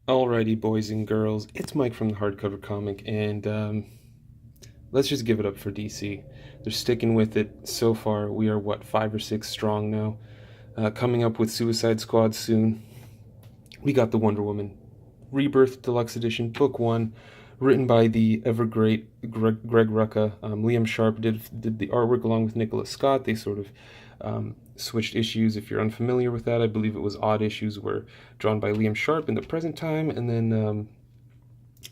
Alrighty, boys and girls, it's Mike from the Hardcover comic, and let's just give it up for DC. They're sticking with it so far. We are, what, 5 or 6 strong now. Coming up with Suicide Squad soon. We got the Wonder Woman Rebirth Deluxe Edition, Book 1, written by the ever great Greg Rucka. Liam Sharp did the artwork along with Nicola Scott. They sort of switched issues. If you're unfamiliar with that, I believe it was odd issues were drawn by Liam Sharp in the present time, and then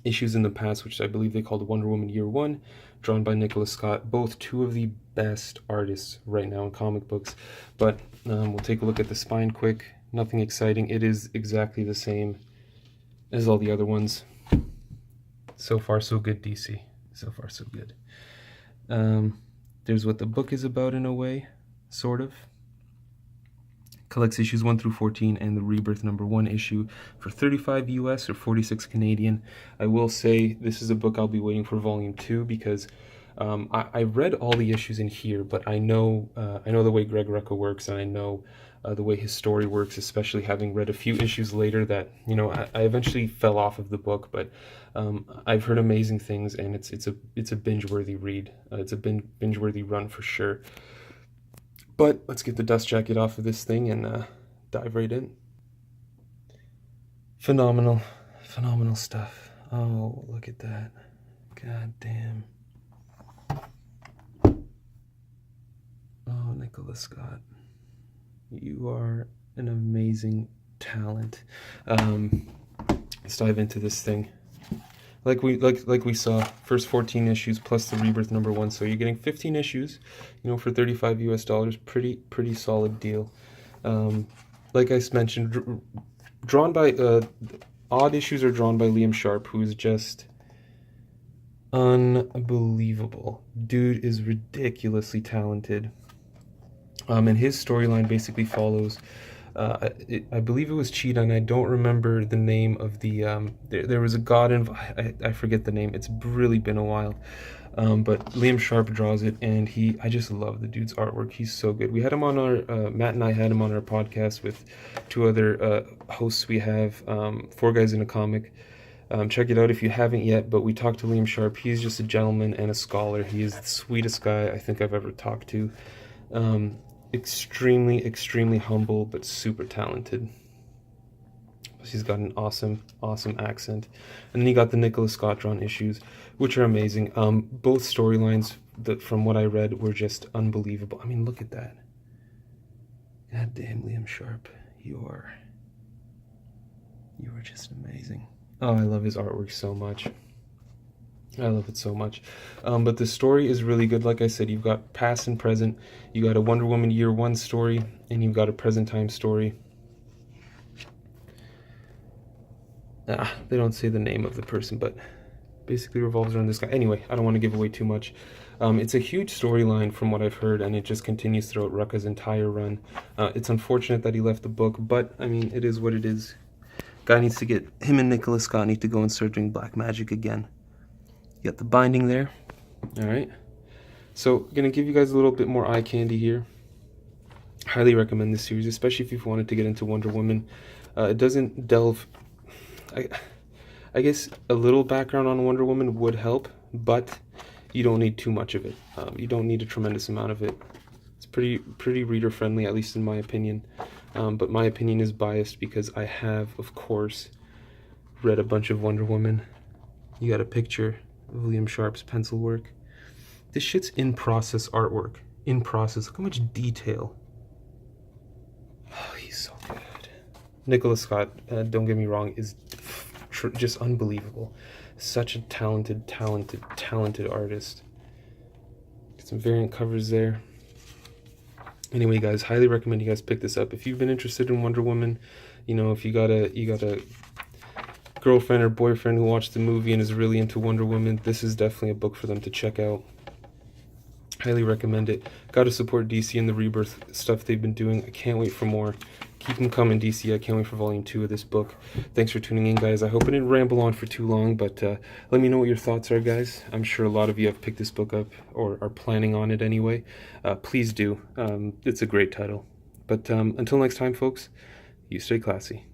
issues in the past, which I believe they called Wonder Woman Year 1, drawn by Nicola Scott. Both two of the best artists right now in comic books. But we'll take a look at the spine quick. Nothing exciting. It is exactly the same as all the other ones. So far, so good, DC. So far, so good. There's what the book is about in a way, sort of. Collects issues 1 through 14 and the Rebirth #1 issue for 35 US or 46 Canadian. I will say this is a book I'll be waiting for volume 2 because I read all the issues in here, but I know the way Greg Rucka works, and I know the way his story works, especially having read a few issues later that, you know, I eventually fell off of the book, but I've heard amazing things, and it's a binge-worthy read. It's a binge-worthy run for sure. But let's get the dust jacket off of this thing and dive right in. Phenomenal stuff. Oh, look at that. God damn. Oh, Nicola Scott. You are an amazing talent. Let's dive into this thing. Like we saw, first 14 issues plus the Rebirth #1, so you're getting 15 issues, you know, for 35 US dollars. Pretty solid deal. Like I mentioned, drawn by odd issues are drawn by Liam Sharp, who is just unbelievable. Dude is ridiculously talented. And his storyline basically follows, I believe it was Cheetah, and I don't remember the name of the, there was a god I forget the name, it's really been a while, but Liam Sharp draws it, and I just love the dude's artwork. He's so good. We had him on our, Matt and I had him on our podcast with 2 other hosts we have, 4 Guys in a Comic. Check it out if you haven't yet, but we talked to Liam Sharp. He's just a gentleman and a scholar. He is the sweetest guy I think I've ever talked to. Extremely humble, but super talented. He's got an awesome accent. And then you got the Nicola Scott drawn issues, which are amazing. Both storylines, from what I read, were just unbelievable. I mean, look at that. God damn, Liam Sharp. You are just amazing. Oh, I love his artwork so much. I love it so much. But the story is really good. Like I said, you've got past and present. You got a Wonder Woman Year 1 story, and you've got a present time story. They don't say the name of the person, but basically revolves around this guy. Anyway, I don't want to give away too much. It's a huge storyline from what I've heard, and it just continues throughout Rucka's entire run. It's unfortunate that he left the book, but, I mean, it is what it is. Guy needs to him and Nicola Scott need to go and start doing black magic again. You got the binding there. Alright. So, I'm going to give you guys a little bit more eye candy here. Highly recommend this series, especially if you've wanted to get into Wonder Woman. It doesn't delve... I guess a little background on Wonder Woman would help, but you don't need too much of it. You don't need a tremendous amount of it. It's pretty reader-friendly, at least in my opinion. But my opinion is biased because I have, of course, read a bunch of Wonder Woman. You got a picture of Liam Sharp's pencil work. This shit's in-process artwork. In process. Look how much detail. Oh, he's so good. Nicola Scott, don't get me wrong, is just unbelievable. Such a talented artist. Get some variant covers there. Anyway, guys, highly recommend you guys pick this up. If you've been interested in Wonder Woman, you know, if you got a girlfriend or boyfriend who watched the movie and is really into Wonder Woman, this is definitely a book for them to check out. Highly recommend it. Got to support DC and the Rebirth stuff they've been doing. I can't wait for more. Keep them coming, DC. I can't wait for volume 2 of this book. Thanks for tuning in, guys. I hope I didn't ramble on for too long, but let me know what your thoughts are, guys. I'm sure a lot of you have picked this book up or are planning on it anyway. Please do. It's a great title. But until next time, folks, you stay classy.